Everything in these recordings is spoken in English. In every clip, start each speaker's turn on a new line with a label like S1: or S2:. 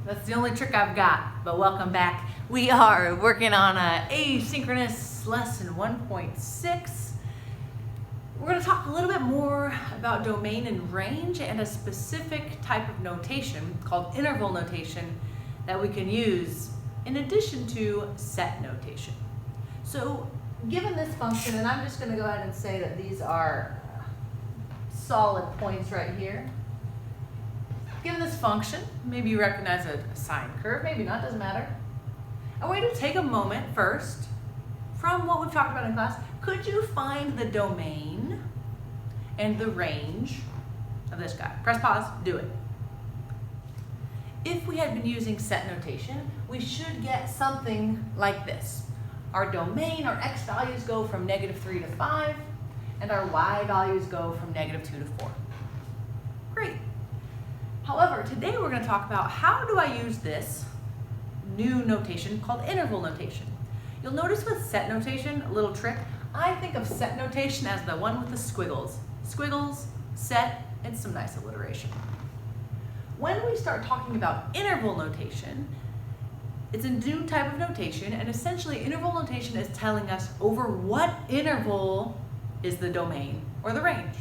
S1: That's the only trick I've got, but welcome back. We are working on asynchronous lesson 1.6. We're going to talk a little bit more about domain and range and a specific type of notation called interval notation that we can use in addition to set notation. So given this function, and I'm just going to go ahead and say that these are solid points right here. Given this function, maybe you recognize a sine curve, maybe not, doesn't matter. I want you to take a moment first from what we've talked about in class. Could you find the domain and the range of this guy? Press pause, do it. If we had been using set notation, we should get something like this. Our domain, our x values go from -3 to 5, and our y values go from -2 to 4. Great. However, today we're going to talk about how do I use this new notation called interval notation. You'll notice with set notation, a little trick, I think of set notation as the one with the squiggles. Squiggles, set, and some nice alliteration. When we start talking about interval notation, it's a new type of notation, and essentially interval notation is telling us over what interval is the domain or the range.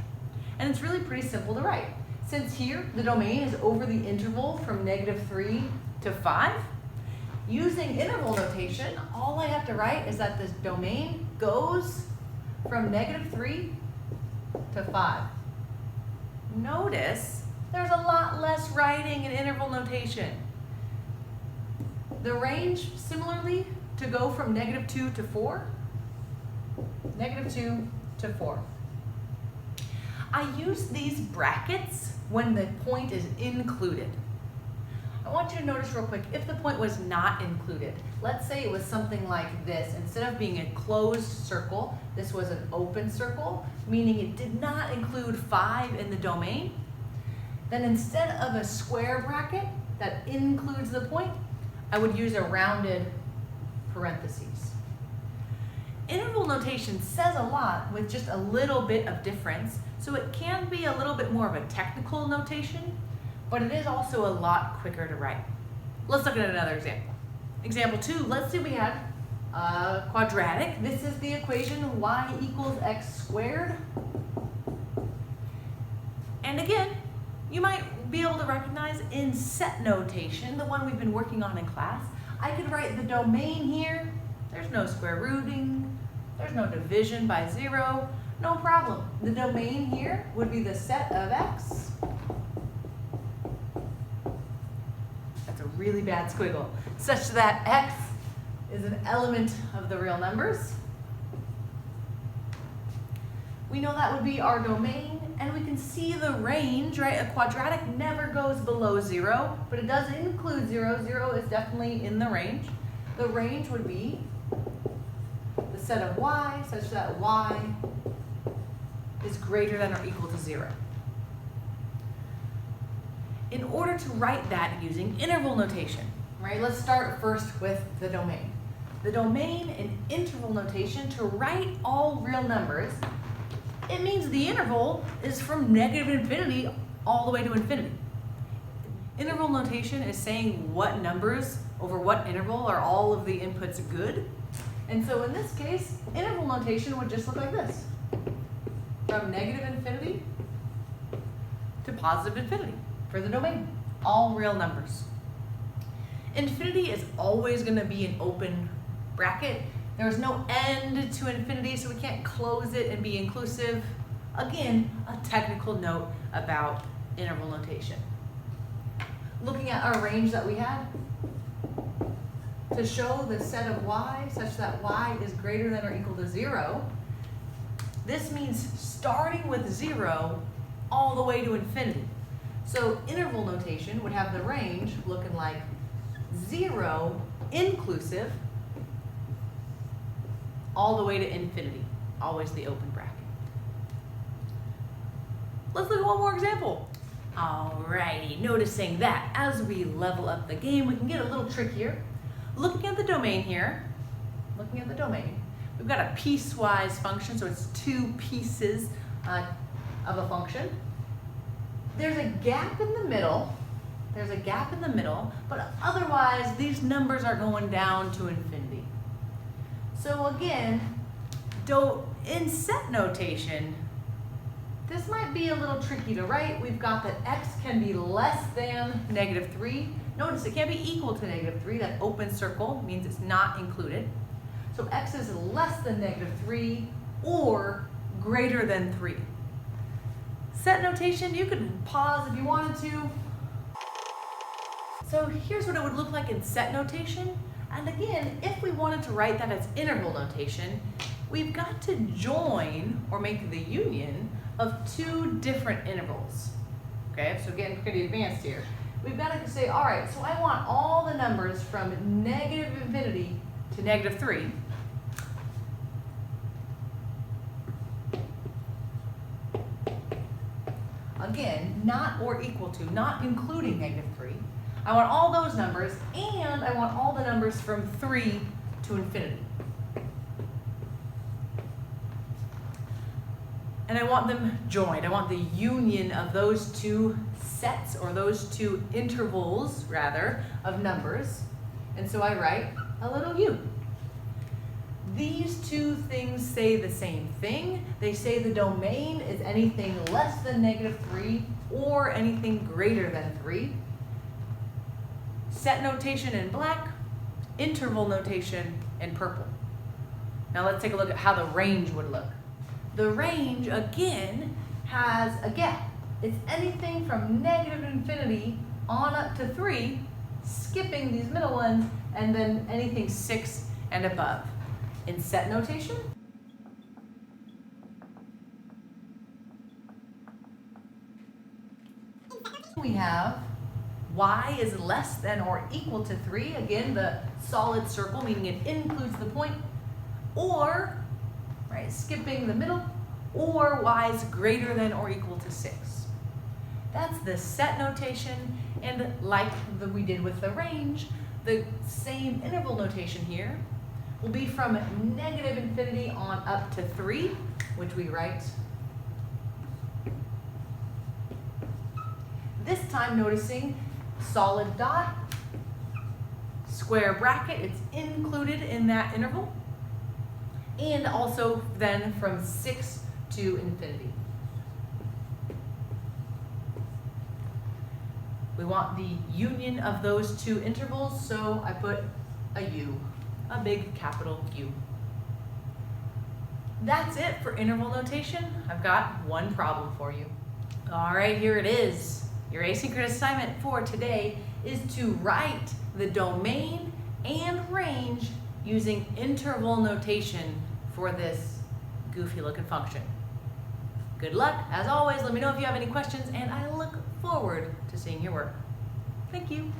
S1: And it's really pretty simple to write. Since here the domain is over the interval from -3 to 5, using interval notation, all I have to write is that this domain goes from -3 to 5. Notice there's a lot less writing in interval notation. The range, similarly, to go from -2 to 4, -2 to 4. I use these brackets when the point is included. I want you to notice real quick, if the point was not included, let's say it was something like this. Instead of being a closed circle, this was an open circle, meaning it did not include 5 in the domain. Then instead of a square bracket that includes the point, I would use a rounded parentheses. Interval notation says a lot with just a little bit of difference, so it can be a little bit more of a technical notation, but it is also a lot quicker to write. Let's look at another example. Example 2, let's say we had a quadratic. This is the equation y equals x squared. And again, you might be able to recognize in set notation, the one we've been working on in class, I could write the domain here. There's no square rooting, there's no division by 0, no problem. The domain here would be the set of x. That's a really bad squiggle, such that x is an element of the real numbers. We know that would be our domain, and we can see the range, right? A quadratic never goes below 0, but it does include 0. 0 is definitely in the range. The range would be the set of y such that y is greater than or equal to 0. In order to write that using interval notation, right? Let's start first with the domain. The domain in interval notation, to write all real numbers, it means the interval is from -infinity all the way to infinity. Interval notation is saying what numbers over what interval are all of the inputs good. And so in this case, interval notation would just look like this. From -infinity to +infinity for the domain, all real numbers. Infinity is always going to be an open bracket. There's no end to infinity, so we can't close it and be inclusive. Again, a technical note about interval notation. Looking at our range that we had, to show the set of y such that y is greater than or equal to 0, this means starting with 0 all the way to infinity. So interval notation would have the range looking like 0 inclusive all the way to infinity, always the open bracket. Let's look at one more example. Alrighty, noticing that as we level up the game, we can get a little trickier. Looking at the domain here, we've got a piecewise function, so it's 2 pieces of a function. There's a gap in the middle There's a gap in the middle, but otherwise these numbers are going down to infinity. So again, in set notation, this might be a little tricky to write. We've got that x can be less than -3. Notice it can't be equal to -3. That open circle means it's not included. So x is less than -3 or greater than 3. Set notation, you could pause if you wanted to. So here's what it would look like in set notation. And again, if we wanted to write that as interval notation, we've got to join or make the union of two different intervals. Okay, so getting pretty advanced here. We've got to say, all right, so I want all the numbers from -infinity to -3. Again, not or equal to, not including -3. I want all those numbers, and I want all the numbers from 3 to infinity. And I want them joined. I want the union of those two sets, or those two intervals, rather, of numbers. And so I write a little u. These two things say the same thing. They say the domain is anything less than -3 or anything greater than 3. Set notation in black, interval notation in purple. Now let's take a look at how the range would look. The range, again, has a gap. It's anything from -infinity on up to 3, skipping these middle ones, and then anything 6 and above. In set notation, we have y is less than or equal to 3. Again, the solid circle, meaning it includes the point, or, right, skipping the middle, or y is greater than or equal to 6. That's the set notation, and like we did with the range, the same interval notation here will be from -infinity on up to 3, which we write. This time noticing solid dot, square bracket, it's included in that interval, and also then from 6 to infinity. We want the union of those two intervals, so I put a U, a big capital U. That's it for interval notation. I've got one problem for you. All right, here it is. Your asynchronous assignment for today is to write the domain and range using interval notation for this goofy looking function. Good luck. As always, let me know if you have any questions, and I look forward to seeing your work. Thank you.